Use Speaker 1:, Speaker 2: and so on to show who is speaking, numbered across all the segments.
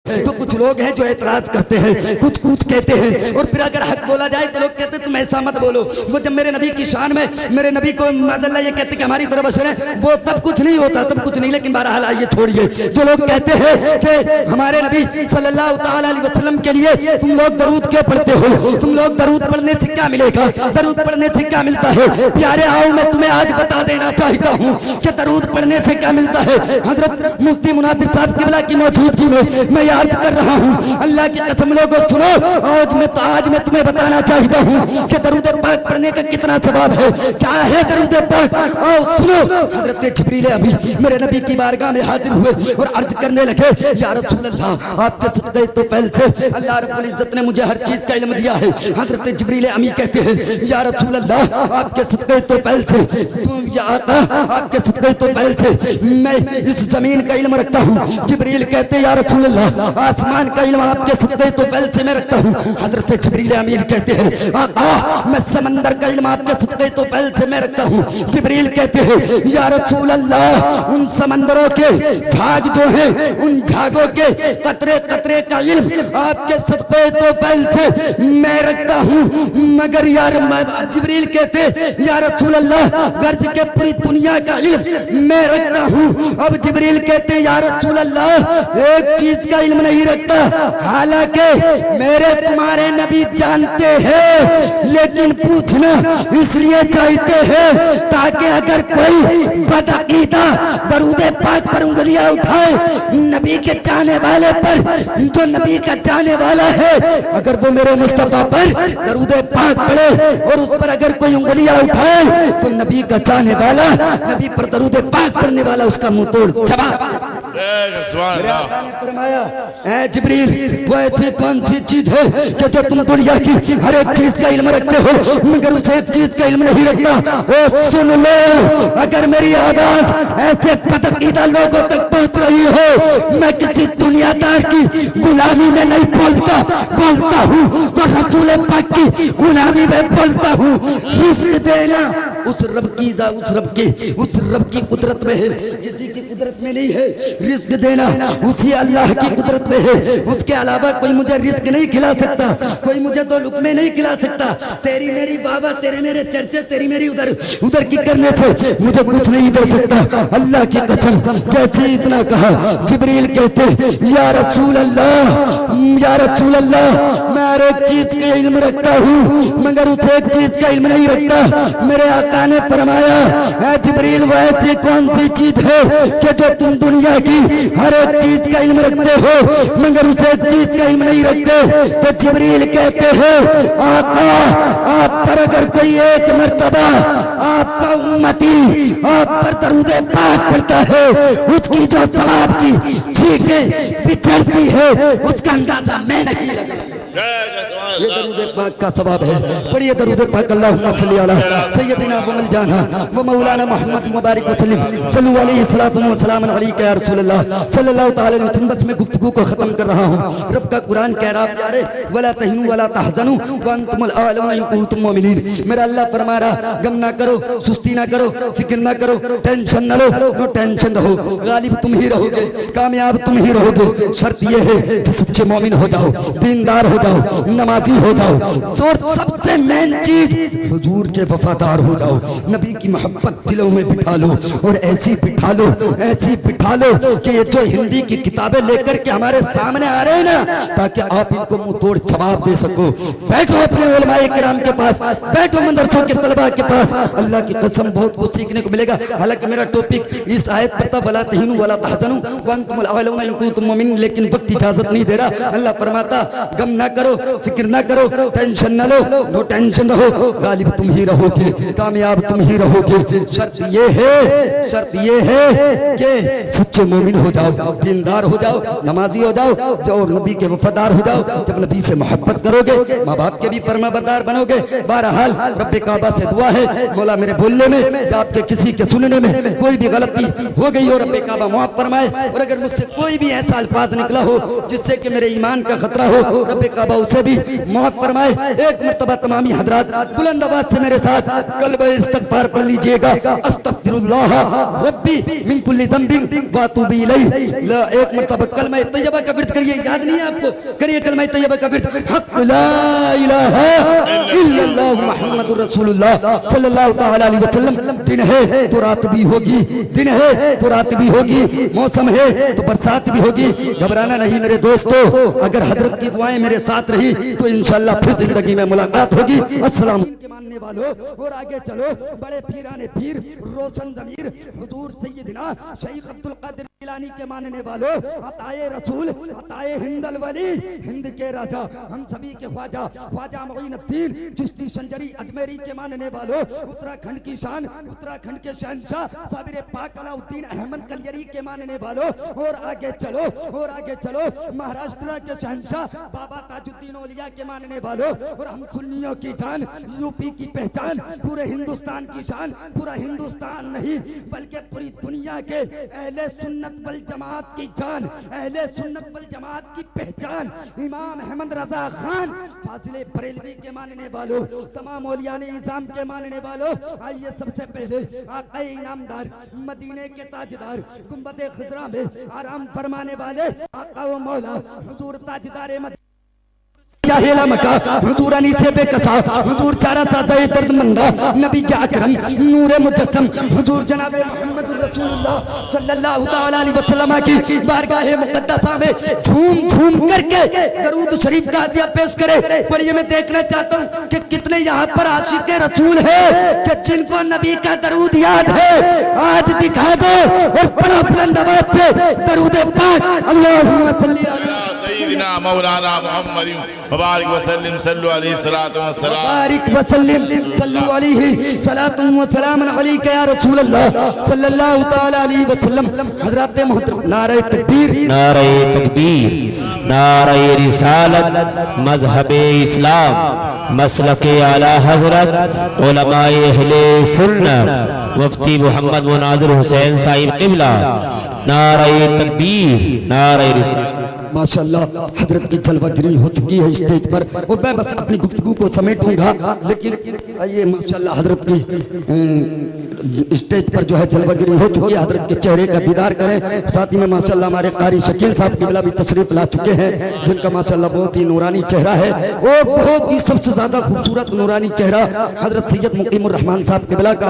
Speaker 1: तो कुछ लोग हैं जो एतराज करते हैं, कुछ कुछ कहते हैं, और फिर अगर हक बोला जाए तो लोग कहते हैं तुम ऐसा मत बोलो। वो जब मेरे नबी की शान में मेरे नबी को मादल्ला ये कहते कि हमारी तरफ बशर है, वो तब कुछ नहीं होता, तब कुछ नहीं। लेकिन बहरहाल आइए छोड़िए, जो लोग कहते हैं कि हमारे नबी सल्लल्लाहु ताला अलैहि वसल्लम के लिए तुम लोग दरूद क्यों पढ़ते हो, तुम लोग दरूद पढ़ने से क्या मिलेगा, दरूद पढ़ने से क्या मिलता है। प्यारे आओ मैं तुम्हें आज बता देना चाहता हूँ कि दरूद पढ़ने से क्या मिलता है। हजरत मुफ्ती मुनासिर साहब किबला की मौजूदगी में मैं अर्ज कर रहा हूँ, अल्लाह की कसम लोगों सुनो, आज मैं तुम्हें बताना चाहता हूँ कि दरूद पाक पढ़ने का कितना सवाब है। क्या है दरूद पाक, आओ सुनो। हजरत जिब्रील अभी मेरे नबी की बारगाह में हाजिर हुए और अर्ज करने लगे, या रसूल अल्लाह आपके सदक़े तौफील से अल्लाह रब्बुल इज्जत ने मुझे हर चीज का इल्म दिया है। हजरत जिब्रील अमी कहते हैं, या रसूल अल्लाह आपके सदक़े तौफील से, तुम या आका आपके सदक़े तौफील से मैं इस जमीन का इल्म रखता हूँ। जिब्रील कहते हैं, या रसूल अल्लाह आसमान का इल्म आपके सदक़े तौफील से मैं रखता हूँ। हजरत जिब्रील अमीन कहते हैं, आका मैं समंदर का इल्म आपके सदक़े तौफील से मैं रखता हूँ। जिब्रील कहते हैं, या रसूल अल्लाह उन समंदरों के झाग जो हैं, उन झागों के कतरे कतरे का इल्म आपके सदक़े तौफील से मैं रखता हूँ। मगर यार जिब्रील कहते हैं, या रसूल अल्लाह गर्ज के पूरी दुनिया का इल्म मैं रखता हूँ। अब जिब्रील कहते हैं, या रसूल अल्लाह एक चीज का इल्म नहीं रखता, हालांकि मेरे तुम्हारे नबी जानते हैं, लेकिन पूछना इसलिए चाहते हैं ताकि अगर कोई बदअकीदा दरूद पाक पर उंगलियां उठाए, नबी के चाहने वाले पर, जो नबी का चाहने वाला है, अगर वो मेरे मुस्तफा पर दरूद पाक पढ़े और उस पर अगर कोई उंगलियां उठाए तो नबी का चाहने वाला, नबी पर दरूद पाक पढ़ने वाला उसका मुंह तोड़ जवाब। मेरे आका ने फरमाया, ऐ जिब्रील वो ऐसी कौन सी चीज है कि जो तुम दुनिया की हर एक चीज का इल्म रखते हो मगर उसे एक चीज का इल्म नहीं रखता। ओ सुन लो, अगर मेरी आवाज ऐसे बदअकीदा लोगों तक पहुंच रही हो, मैं किसी दुनियादार की गुलामी में नहीं बोलता हूँ, तो रसूल पाक की गुलामी में बोलता हूँ। रिस्क देना उस रब की कुदरत में है, किसी की कुदरत में नहीं है। रिस्क देना उसी अल्लाह की कुदरत में है, उसके अलावा कोई मुझे रिस्क नहीं खिला सकता, कोई मुझे तो लुक़मे नहीं खिला सकता। तेरी मेरी बाबा, तेरे मेरे चर्चे, तेरी मेरी उधर की करने से मुझे कुछ नहीं दे सकता। अल्लाह की कसम, जैसे इतना कहा जिब्रील कहते, या रसूल अल्लाह मैं हर एक चीज के इल्म रखता हूँ मगर उसे एक चीज का इल्म नहीं रखता। मेरे आका ने फरमाया, ऐ जिब्रील वो ऐसी कौन सी चीज है कि जो तुम दुनिया की हर एक चीज का इल्म रखते हो मगर उसे एक चीज का इल्म नहीं रखते। तो जिब्रील कहते हैं, आका आप पर अगर कोई एक मर्तबा आपका उम्मती आप पर दरूद पाक पढ़ता है, उसकी जो सवाब की ठीक है बिछड़ती है, उसका अंदाजा मैं नहीं लगा। ये दरूद पाक का सवाब है। पढ़िए दरूद पाक, अल्लाहुम्मा सल्ली अला सय्यदिना व मौलाना व मौलाना मुहम्मद मुबारक वसल्लम सल्लल्लाहु अलैहि व सल्लम अलैका या रसूल अल्लाह सल्लल्लाहु तआला अलैहि वसल्लम। बस मैं गुफ्तगू को खत्म कर रहा हूँ। रब का कुरान कह रहा प्यारे, वला तहिनु वला तहज़नु व अंतुमुल आलूना इन कुंतुम मुमिनीन। मेरा अल्लाह फरमा रहा, गम ना करो, सुस्ती ना करो, फिक्र ना करो, टेंशन ना लो, नो टेंशन रहो, गालिब तुम ही रहोगे, कामयाब तुम ही रहोगे। शर्त ये है कि सच्चे मोमिन हो जाओ, दीनदार हो जाओ, नमाजी हो जाओ, और सबसे मेन चीज हुजूर के वफादार हो जाओ। नबी की मोहब्बत दिलों में बिठा लो, और ऐसी बिठा लो कि ये जो हिंदी की किताबें लेकर के हमारे सामने आ रहे हैं ना, ताकि आप इनको मुंह तोड़ जवाब दे सको। बैठो अपने उलमाए किराम के पास, बैठो मदरसों के तलबा के पास, अल्लाह की कसम बहुत कुछ सीखने को मिलेगा। हालांकि मेरा टॉपिक इस आयत पर था, वला तहिनु वला तहज़नु व अंतुमुल आलूना इन कुंतुम मुमिनीन, लेकिन वक्त इजाजत नहीं दे रहा। अल्लाह फरमाता, गम ना करो, फिक्र ना करो, टेंशन ना लो, नो टेंशन रहो, गालिब तुम ही रहोगे, कामयाब तुम ही रहोगे। शर्त ये है कि सच्चे मोमिन हो जाओ, दीनदार हो जाओ, नमाजी हो जाओ, और नबी के वफादार हो जाओ। जब नबी से मोहब्बत करोगे, माँ बाप के भी फरमाबरदार बनोगे। बहरहाल रब्बे काबा से दुआ है, मौला मेरे बोलने में या आपके किसी के सुनने में कोई भी गलती हो गई हो, रब्बे काबा माफ फरमाए। और अगर मुझसे कोई भी ऐसा अल्फाज निकला हो जिससे कि मेरे ईमान का खतरा हो, रब्बे काबा उसे भी माफ फरमाए। एक मर्तबा तमामी हजरात बुलंद आवाज से मेरे साथ कलमा इस्तगफार पढ़ लीजिएगा। अस्तगफिरुल्लाह रब्बी मिन कुल्ली ज़ंबिन व अतूबु इलैह। एक मर्तबा कलमा तैयबा का विर्द करिए, याद नहीं है आपको? करिए कलमा तैयबा का विर्द। हक ला इलाहा इल्लल्लाह मुहम्मदुर रसूलुल्लाह सल्लल्लाहु तआला अलैहि वसल्लम। दिन है तो रात भी होगी, दिन है तो रात भी होगी, मौसम है तो बरसात भी होगी। घबराना नहीं मेरे दोस्तों, अगर हजरत की दुआएं मेरे साथ रही तो इंशाअल्लाह फिर जिंदगी में मुलाकात होगी। अस्सलाम के मानने वालों, और आगे चलो। बड़े पीराने पीर रोशन ज़मीर हुजूर सैयदना शेख अब्दुल कादिर जिलानी के मानने वालों, अताए रसूल अताए हिंदल वली, हिंद के राजा हम सभी के ख्वाजा ख्वाजा मुईनुद्दीन चिश्ती संजरी अजमेरी के मानने वालों, उत्तराखंड की शान उत्तराखंड के शहंशाह साबिर पाक अलाउद्दीन अहमद कलियरी के मानने वालों, और आगे चलो, और आगे चलो। महाराष्ट्र के शहंशाह बाबा ताजुद्दीन औलिया के मानने वालों, और हम सुन्नियों की जान, यूपी की पहचान, पूरे हिंदुस्तान की शान, पूरा हिंदुस्तान नहीं बल्कि पूरी दुनिया के अहले सुन्नत वल जमात की जान, अहले सुन्नत वल जमात की पहचान, इमाम अहमद रजा खान फाजिले बरेलवी के मानने वालों, तमाम औलिया ने इज़ाम के मानने वालों, आइए सबसे पहले आक़ाए इनामदार मदीने के ताजदार गुंबदे खिजरा में आराम फरमाने वाले आका व मौला हुजूर ताजदार याहिला मका हुजूर अनीसे बेकसा हुजूर चारा चाचा दर्दमंदा नबी के अकरम नूरे मुजस्सम हुजूर जनाब मुहम्मदुर रसूलुल्लाह सल्लल्लाहु तआला अलैहि वसल्लम की बारगाह मुक़द्दसा में झूम झूम करके दरूद शरीफ का हदिया पेश करे। पर ये मैं देखना चाहता हूँ कि कितने यहाँ पर आशिक रसूल है कि जिनको नबी का दरूद याद है, आज दिखा दो और बड़ा बुलंद आवाज से दरूद पाक अल्लाहुम्मा सल्ली अला
Speaker 2: सय्यिदिना मौलाना मुहम्मद मुबारक वसल्लम सल्लु अलैहि सलातु व सलाम
Speaker 1: मुबारक वसल्लम सल्लु अलैहि सलातु व सलाम अलैका या रसूल अल्लाह सल्लल्लाहु तआला अलैहि वसल्लम। हजरत मोहतरम नारे तकबीर,
Speaker 3: नारे तकबीर, नारे रिसालत, मजहबे इस्लाम, मसलके आला हजरत, उलमाए अहले सुन्नत, मुफ्ती मोहम्मद मुनाज़िर हुसैन साहिब क़िबला। नारे तकबीर, नारे रिसालत।
Speaker 1: माशाअल्लाह हजरत की जलवागिरी हो चुकी है स्टेज पर, और मैं बस अपनी गुफ्तगू को समेटूंगा, लेकिन ये माशाअल्लाह हजरत की स्टेज पर जो है जलवागिरी हो चुकी है। हजरत के चेहरे का दीदार करें। साथ ही में माशाअल्लाह हमारे कारी शकील साहब क़िबला भी तशरीफ ला चुके हैं, जिनका माशाअल्लाह बहुत ही नूरानी चेहरा है, और बहुत ही सबसे ज्यादा खूबसूरत नूरानी चेहरा हजरत सैयद मुकीमुर रहमान साहब क़िबला का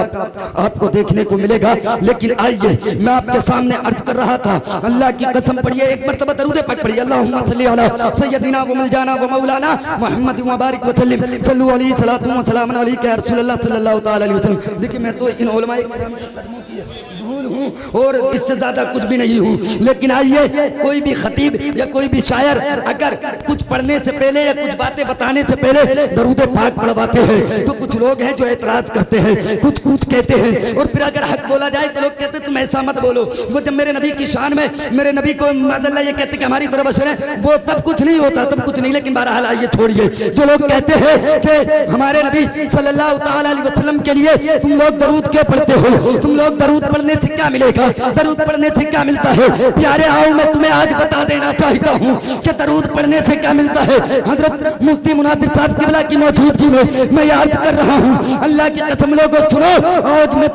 Speaker 1: आपको देखने को मिलेगा। लेकिन आइए मैं आपके सामने अर्ज कर रहा था, अल्लाह की कसम पढ़िए, एक मरतबा दरूद पाक पढ़िए। अल्लाहुम्मा सल्ली अला सय्यदिना व मौलाना व मौलाना मुहम्मद मुबारक वसल्लम सल्लु अलैहि सलातु व सलाम अलैका या रसूलल्लाह सल्लल्लाहु तआला अलैहि वसल्लम। देखिए मैं तो इन उलमाए किराम के कदमों की धूल हूँ और इससे ज्यादा कुछ भी नहीं हूँ, लेकिन आइए कोई भी खतीब या कोई भी शायर अगर कुछ पढ़ने से पहले या कुछ बातें बताने से पहले दरूद पाक पढ़वाते हैं तो कुछ लोग हैं जो एतराज करते हैं, कुछ कुछ कहते हैं, और फिर अगर हक बोला जाए तो लोग कहते तुम ऐसा मत बोलो। वो जब मेरे नबी की शान में मेरे नबी को मादल्ला ये कहते कि हमारी तरफ बशर है, वो तब कुछ नहीं होता, तब कुछ नहीं। लेकिन बहरहाल आइए छोड़िए, जो लोग कहते हैं कि हमारे नबी सल्लल्लाहु तआला अलैहि वसल्लम के लिए तुम लोग दरूद क्यों पढ़ते हो, तुम लोग दरूद पढ़ने से क्या मिलेगा, दरूद पढ़ने से क्या मिलता है? प्यारे आओ मैं तुम्हें आज बता देना चाहता हूँ कि दरूद पढ़ने से क्या मिलता है। हजरत मुफ्ती मुनाज़िर साहब क़िबला की मौजूदगी में मैं अर्ज कर रहा हूँ, अल्लाह की कसम लोगों सुनो,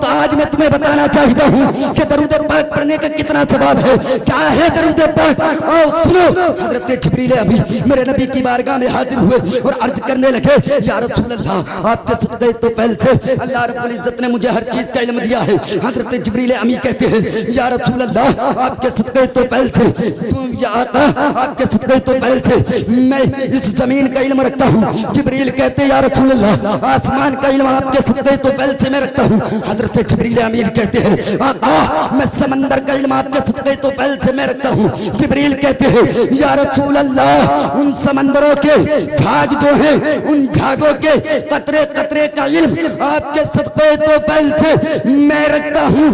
Speaker 1: आज मैं तुम्हें बताना चाहता हूँ कि दरूद पाक पढ़ने का कितना सवाब है, क्या है दरूद पाक। आओ सुनो। हजरत जिब्रील अभी मेरे नबी की बारगाह में हाजिर हुए और अर्ज करने लगे, या रसूल अल्लाह आपके सदक़े तो फैल से अल्लाह रब्बुल इज्जत ने मुझे हर चीज का इल्म दिया है। हजरत जिब्रील अमी कहते हैं, या रसूल अल्लाह आपके सदक़े तो फैल से, तुम या आका आपके सदक़े तो फैल से मैं इस जमीन का इल्म रखता हूँ। जिब्रील कहते या रसूल अल्लाह आसमान का इल्म आपके सदक़े तो फैल से मैं रखता हूँ। हजरत जिब्रील अमीन कहते हैं, आका मैं समंदर का इल्म आपके सदक़े तो फैल से मैं रखता हूँ। जिब्रील कहते हैं, या रसूल अल्लाह उन समंदरों के झाग जो हैं, उन झागों के कतरे कतरे का इल्म आपके सदक़े तो फैल से मैं रखता हूँ।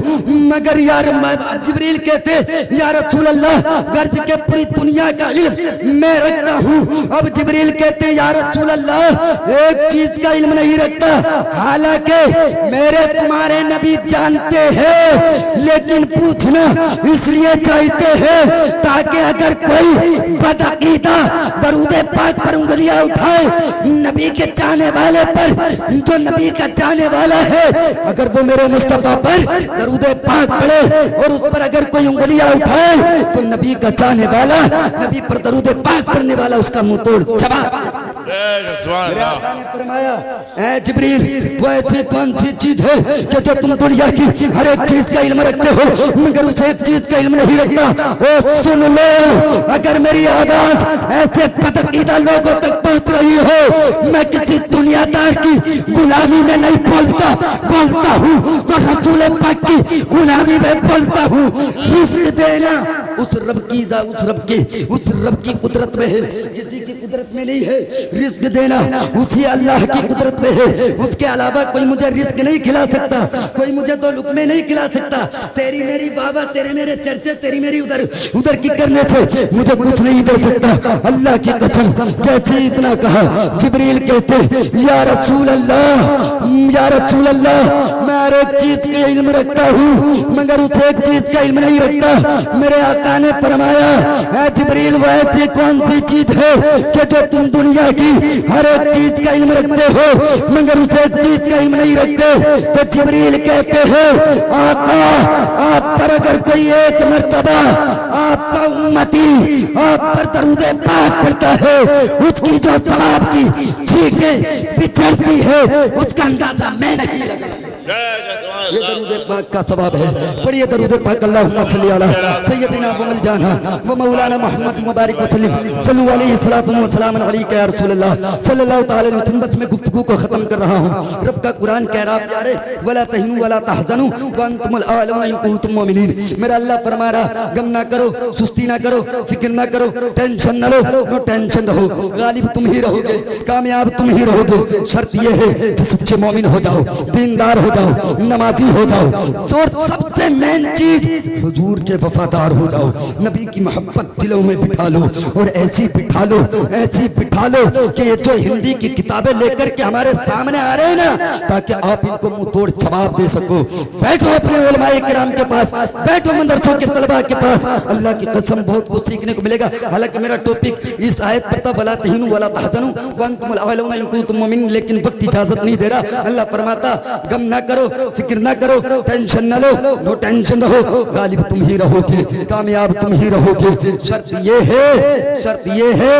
Speaker 1: मगर यार जिब्रील कहते या रसूल अल्लाह गर्ज के पूरी दुनिया का इल्म मैं रखता हूँ। अब जिब्रील कहते या रसूल अल्लाह एक चीज का इल्म नहीं रखता, हालांकि मेरे तुम्हारे नबी जानते हैं, लेकिन पूछना इसलिए चाहते हैं ताकि अगर कोई बदअकीदा दरूद पाक पर उंगलियां उठाए, नबी के चाहने वाले पर, जो नबी का चाहने वाला है, अगर वो मेरे मुस्तफा पर दरूद पाक पढ़े और उस पर अगर कोई उंगलियां उठाए तो नबी का चाहने वाला, नबी पर दरूद पाक पढ़ने वाला उसका मुंह तोड़ जवाब। मेरे आका ने फरमाया, ऐ जिब्रील, वो ऐसी कौन सी चीज है कि जो तुम दुनिया की हर एक चीज का इल्म रखते हो मगर उस एक चीज का इल्म नहीं रखता? ओ सुन लो, अगर मेरी आवाज ऐसे पतकीदा लोगों तक पहुंच रही हो, मैं किसी दुनियादार की गुलामी में नहीं बोलता हूँ तो रसूल पाक की गुलामी में बोलता हूँ। रिस्क देना उस रब की कुदरत में है, किसी की कुदरत में नहीं है। रिस्क देना उसी अल्लाह की कुदरत में है, उसके अलावा कोई मुझे रिस्क नहीं खिला सकता, कोई मुझे तो लुक़मे नहीं खिला सकता। तेरी मेरी बाबा, तेरे मेरे चर्चे, तेरी मेरी उधर की करने से मुझे कुछ नहीं दे सकता। अल्लाह की कसम, जैसे इतना कहा, जिब्रील कहते, या रसूल अल्लाह, मैं हर एक चीज के इल्म रखता हूँ मगर उस एक चीज का इल्म नहीं रखता। मेरे आका ने फरमाया, ऐ जिब्रील, वो ऐसी कौन सी चीज है कि जो तुम दुनिया की हर एक चीज का इल्म रखते हो मगर उस एक चीज का इल्म नहीं रखते? तो जिब्रील कहते हैं, आका, आप पर अगर कोई एक मर्तबा आपका उम्मती आप पर दरूद पाक पढ़ता है, उसकी जो सवाब की ठीक है बिछड़ती है, उसका अंदाजा मैं नहीं लगा। ये दरूद पाक का सवाब है। पढ़िए दरूद पाक, अल्लाहुम्मा सल्ली अला सय्यदिना व मौलाना व मौलाना मुहम्मद मुबारक वसल्लम सल्लल्लाहु अलैहि व सल्लम अलैका या रसूल अल्लाह सल्लल्लाहु तआला अलैहि वसल्लम। बस मैं गुफ्तगू को खत्म कर रहा हूँ। रब का कुरान कह रहा प्यारे, वला तहिनु वला तहज़नु व अंतुमुल आलूना इन कुंतुम मुमिनीन। मेरा अल्लाह फरमा रहा, गम ना करो, सुस्ती ना करो, फिक्र ना करो, टेंशन ना लो, नो टेंशन रहो, गालिब तुम ही रहोगे, कामयाब तुम ही रहोगे। शर्त ये है कि सच्चे मोमिन हो जाओ, दीनदार हो जाओ, नमाजी हो जाओ, और सबसे मेन चीज हुजूर के वफादार हो जाओ। नबी की मोहब्बत दिलों में बिठा लो, और ऐसी बिठा लो कि ये जो हिंदी की किताबें लेकर के हमारे सामने आ रहे हैं ना, ताकि आप इनको मुंह तोड़ जवाब दे सको। बैठो अपने उलमाए किराम के पास, बैठो मदरसों के तलबा के पास, अल्लाह की कसम बहुत कुछ सीखने को मिलेगा। हालांकि मेरा टॉपिक इस आयत पर था, वला तहिनु वला तहज़नु व अंतुमुल आलूना इन कुंतुम मुमिनीन, लेकिन वक्त इजाजत नहीं दे रहा। अल्लाह फरमाता, गम ना करो, फिक्र ना करो, टेंशन ना लो, नो टेंशन रहो, गालिब तुम ही रहोगे, कामयाब तुम ही रहोगे। शर्त ये है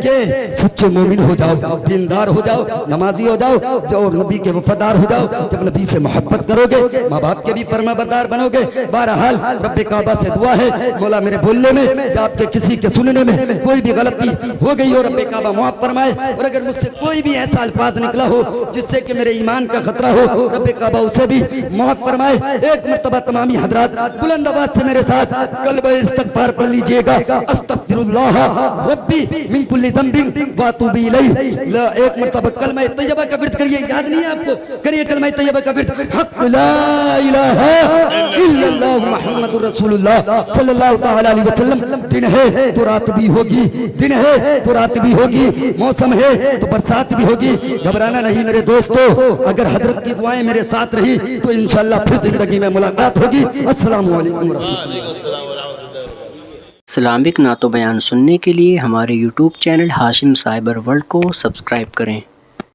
Speaker 1: कि सच्चे मोमिन हो जाओ, दीनदार हो जाओ, नमाजी हो जाओ, और नबी के वफादार हो जाओ। जब नबी से मोहब्बत करोगे, माँ बाप के भी फरमाबरदार बनोगे। बहरहाल रब्बे काबा से दुआ है, मौला मेरे बोलने में या आपके किसी के सुनने में कोई भी गलती हो गई हो, रब्बे काबा माफ फरमाए। और अगर मुझसे कोई भी ऐसा अल्फाज निकला हो जिससे कि मेरे ईमान का खतरा हो, रब्बे काबा उसे भी माफ फरमाए। एक मर्तबा तमामी हजरात बुलंद आवाज से मेरे साथ कलमा इस्तगफार पढ़ लीजिएगा, अस्तगफिरुल्लाह रब्बी मिन कुल्ली ज़ंबिन व अतूबु इलैह। एक मर्तबा कलमा तैयबा का विर्द करिए, याद नहीं है आपको? करिए कलमा तैयबा का विर्द, हक ला इलाहा इल्लल्लाह मुहम्मदुर रसूलुल्लाह सल्लल्लाहु तआला अलैहि वसल्लम। दिन है तो रात भी होगी, दिन है तो रात भी होगी, मौसम है तो बरसात भी होगी। घबराना नहीं मेरे दोस्तों, अगर हजरत की दुआएं मेरे साथ रही तो इंशाअल्लाह फिर जिंदगी में मुलाकात होगी। अस्सलामु अलैकुम व रहमतुल्लाह।
Speaker 4: इस्लामिक नातो बयान सुनने के लिए हमारे YouTube channel Hashim cyber world को सब्सक्राइब करें।